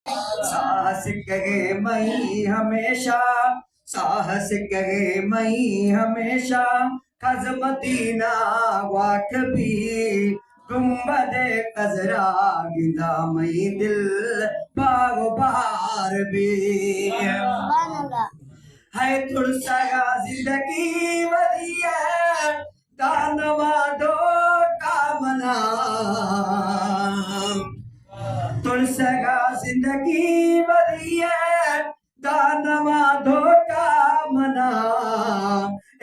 साहस करे मई हमेशा, साहस करे मई हमेशा, खज मदीना वाट भी गुम्बद कजरा गिदा मई दिल बागो बहार भी है तुड़सगा जिंदगी वधिया दानवा दो कामना तुलसगा जिंदगी वधिया दानवा धोखा मना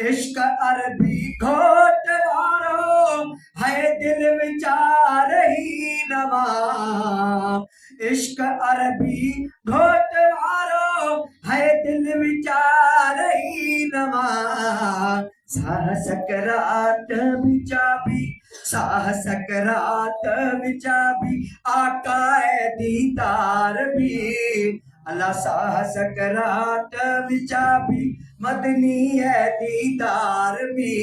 इश्क अरबी घोट वारो है दिल विचार ही नवा इश्क अरबी घोट वारो है दिल विचार ही नवा साह सकरात बिचाबी साह सकरात बिचाबी आकाए दीदार भी अल्लाह साह सकरात बिचाबी मदनी है दीदार भी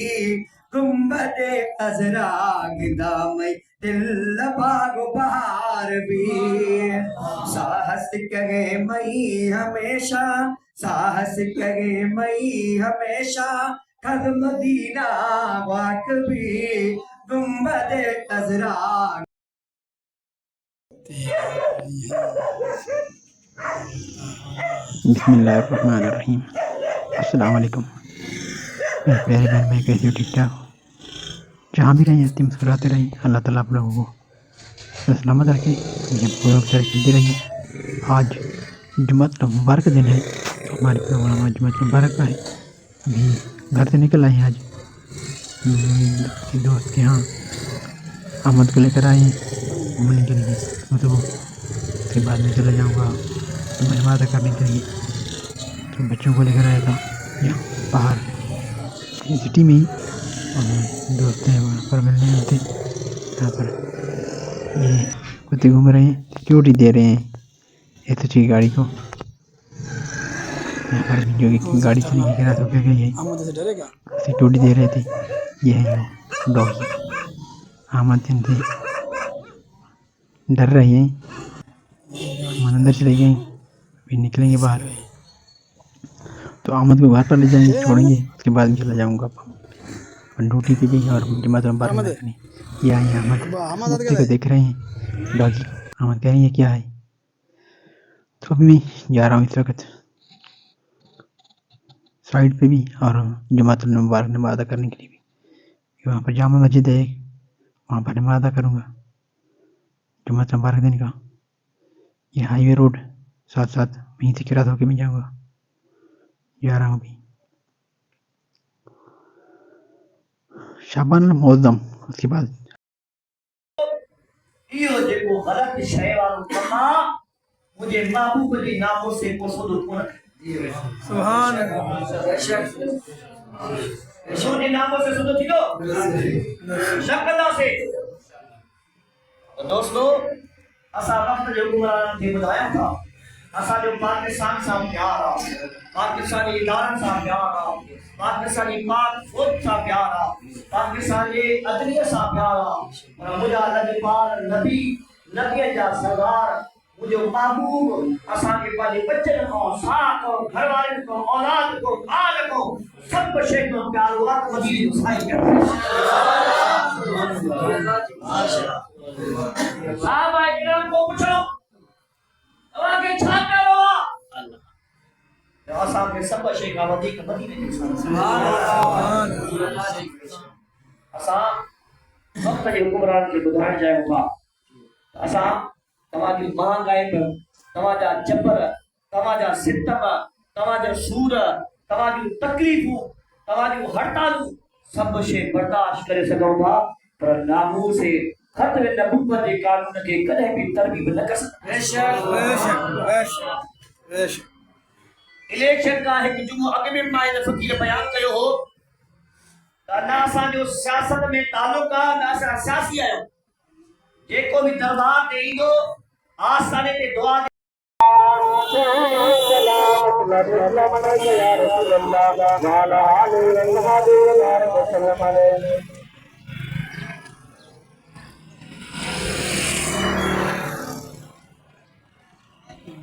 गुम्बद अजरा गिदामई दिल बागो बहार भी साहस करे मई हमेशा साहस करे मई हमेशा खद मदीना वाक भी गुम्बद अजरा बिस्मिल्लाहिर्रहमानिर्रहीम। अस्सलाम वालेकुम मेरे प्यारे बहन भाई, कैसे हो? ठीक ठाक हो? जहाँ भी रहें हंसते मुस्कुराते रहें। अल्लाह ताला आप लोगों को सलामत रखे, पूरा चलते रहिए। आज जुम्मतुल मुबारक का दिन है, हमारे प्रोग्राम आज जुम्मतुल मुबारक का है। अभी घर से निकल आए आज दोस्त के यहाँ, अहमद को लेकर आए घूमने के लिए। तो उसके बाद में चला जाऊँगा तो मैं वादा करने के लिए। तो बच्चों को लेकर आया था यहाँ बाहर सिटी में ही, और दोस्त हैं वहाँ पर मिलने आए थे। यहाँ पर ये कुत्ते घूम रहे हैं, सिक्योरिटी दे रहे हैं एस की गाड़ी को। यहाँ पर जो कि गाड़ी चली गई रात हो गई है, सिक्योरिटी दे रहे थे। ये है डॉगी अहमद, जिनसे डर रहे हैं। हम अंदर चले गए, फिर निकलेंगे बाहर तो अहमद को घर पर ले जाएंगे, छोड़ेंगे। उसके बाद में चला जाऊँगा ड्यूटी पे भी और जुम्मतुल मुबारक करने। ये आए अहमद, कुत्ते को देख रहे हैं, डॉगी। अहमद कह रही है क्या है। तो अभी मैं जा रहा हूँ इस वक्त साइड पे भी और जुम्मतुल मुबारक नमाज़ अदा करने के लिए भी। वहाँ पर जामा मस्जिद है, वहाँ पर नमाज़ अदा करूँगा जुम्मतुल मुबारक दिन का। ये हाईवे रोड साथ साथ वहीं से किरात होकर मैं जाऊँगा, जा रहा हूँ अभी शाबान मुअज़्ज़म। उसके बाद इहो जेको गलत शइ वारो कमु आहे, मुंहिंजे महबूब जे नामो से को सदो कोन सुभान यीशु जे नामो से सदो थींदो न कंदासीं। दोस्तों, असां वक़्त जो हुकुमराननि खे ॿुधायूं था, असांजो पाकिस्तान सां प्यार आहे, पाकिस्तानी इदारनि सां प्यार आहे, पाकिस्तानी पाक फ़ौज सां प्यार आहे, पाकिस्तान जे अदलिया सां प्यार आहे। पर मुंहिंजा लजपाल नबी, नबीअ जा सरदार, मुंहिंजो महबूब असांखे पंहिंजे बचनि खां, साथ खां, घर वारनि खां, औलाद खां, आल खां, सभु शइ खां प्यारो आहे। मदीने जो साईं साहब इकराम को पुछो तव्हांखे छा प्यारो आहे? असांखे सभु शइ खां वधीक मदीने जो असां वक़्त जे हुकुमरान खे ॿुधाइण चाहियूं था। असां तव्हांजी महांगाई, तव्हांजा जबर, तव्हांजा सितम, तव्हांजा सूर, तव्हांजूं तकलीफ़ूं, तव्हांजूं हड़तालूं सभु शइ बर्दाश्त करे सघूं था, पर नामूस से खतरे नबूवत जे कानून खे कॾहिं बि तरकीब न कर सघंदा। इलेक्शन का हिकु जुमो अॻु में मां हिन फ़क़ीर बयानु कयो हो त न असांजो सियासत में तालुक आहे, न असां सियासी आहियूं। जेको बि दरबार ते ईंदो आस्थाने ते दुआ जुम्मन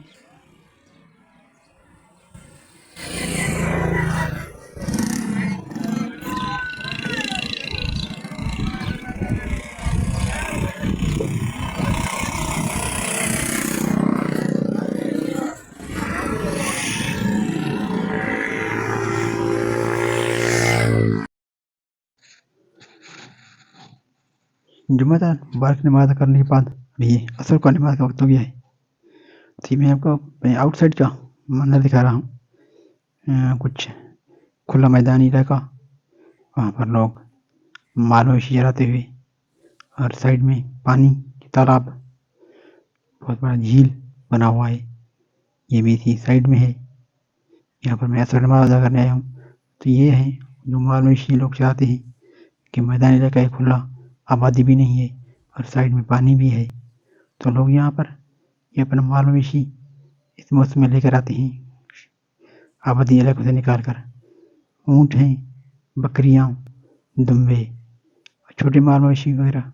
मुबारक नमाज करने के बाद भी असर का नमाज का वक्त हो गया है। तो मैं आपको आउटसाइड का मंजर दिखा रहा हूँ। कुछ खुला मैदानी इलाका, वहाँ पर लोग माल मवेशी चराते हुए, और साइड में पानी तालाब, बहुत बड़ा झील बना हुआ है, ये भी इसी साइड में है। यहाँ पर मैं असर नमाज अदा करने आया हूँ। तो ये है जो माल मवेशी लोग चाहते हैं कि मैदानी इलाका है, खुला, आबादी भी नहीं है और साइड में पानी भी है, तो लोग यहाँ पर ये अपना माल मवेशी इस मौसम में लेकर आते हैं, आबादी इलाकों से निकाल कर। ऊँट हैं, बकरियाँ, दुम्बे, छोटे माल मवेशी वगैरह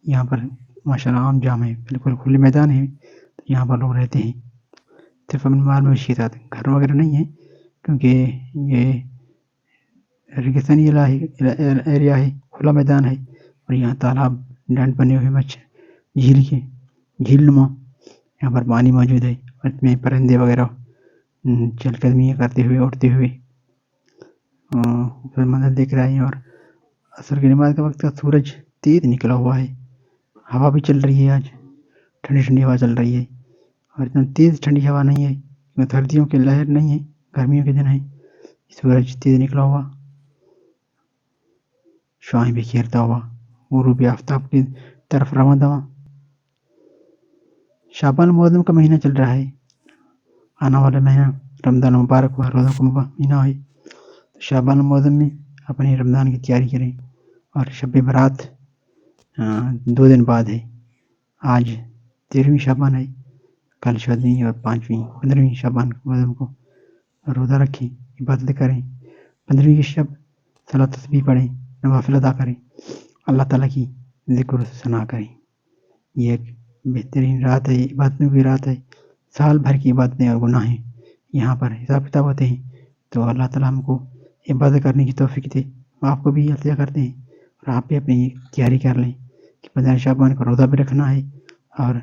यहाँ पर माशाल्लाह आम जाम है, बिल्कुल खुले मैदान है। तो यहाँ पर लोग रहते हैं सिर्फ अपने माल मवेशी के साथ। घर वगैरह नहीं है क्योंकि ये रेगिस्तानी एरिया है, खुला मैदान है, और यहाँ तालाब डैम बने हुए झील नुमा यहाँ पर पानी मौजूद है, और इसमें परिंदे वगैरह चहलकदमी करते हुए, उड़ते हुए मंजर देख रहे हैं। और असर की नमाज का वक्त का सूरज तेज निकला हुआ है, हवा भी चल रही है, आज ठंडी ठंडी हवा चल रही है, और इतना तेज ठंडी हवा नहीं है क्योंकि सर्दियों की लहर नहीं है, गर्मियों के दिन है। सूरज तेज निकला हुआ, शुआएं भी खेरता हुआ, गुरूब आफ्ताब की तरफ रवां दवा। शाबान मुअज़्ज़म का महीना चल रहा है, आने वाला महीना रमज़ान मुबारक हुआ, रोज़ा का महीना है। तो शाबान मुअज़्ज़म में अपनी रमज़ान की तैयारी करें। और शब बरात 2 दिन बाद है, आज 13वीं शाबान है, कल 14वीं और 15वीं शाबान मुअज़्ज़म को रोज़ा रखें, इबादत करें। 15वीं की शब सलात तस्बीह पढ़ें, नवाफिल अदा करें, अल्लाह ताला की ज़िक्र सना करें। ये एक बेहतरीन रात है, इबादतों की रात है। साल भर की इबादतें और गुनाहें यहाँ पर हिसाब किताब होते हैं। तो अल्लाह ताला हमको इबादत करने की तौफीक दे, आपको भी अतिया करते हैं, और आप भी अपनी तैयारी कर लें कि 15 शाबान को रोज़ा भी रखना है और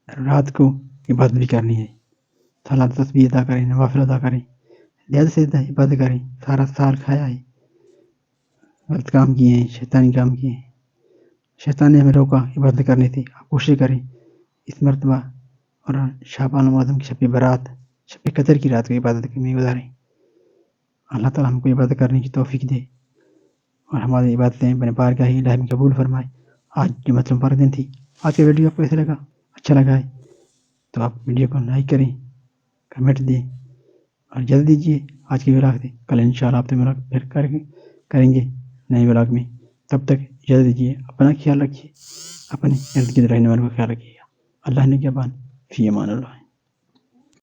रात को इबादत भी करनी है। सलात तस्बीह अदा करें, नवाफिल अदा करें, ज़्यादा से ज़्यादा इबादत करें। सारा साल खाया है, गलत काम किए हैं, शैतानी काम किए हैं, शैतान ने हमें रोका इबादत करने से। आप कोशिश करें इस मरतबा और शाबान मुअज़्ज़म की शब बरात, शब कदर की रात को इबादत में गुजारें। अल्लाह ताला हमको इबादत करने की तौफीक दे और हमारी इबादतें अपने बारगाह इलाही में कबूल फरमाए। आज जुम्मतुल मुबारक दिन थी। आज का वीडियो आपको कैसा लगा? अच्छा लगा है तो आप वीडियो को लाइक करें, कमेंट दें और जल्द दीजिए आज की व्लॉग से। कल इंशाल्लाह आपसे मुलाकात फिर करेंगे नए व्लॉग में। तब तक इजाज़त दीजिए, अपना ख्याल रखिए, अपने इर्द गिर्द रहने वालों का ख्याल रखिएगा। अल्लाह ने क्या बान, फ़ी अमान अल्लाह।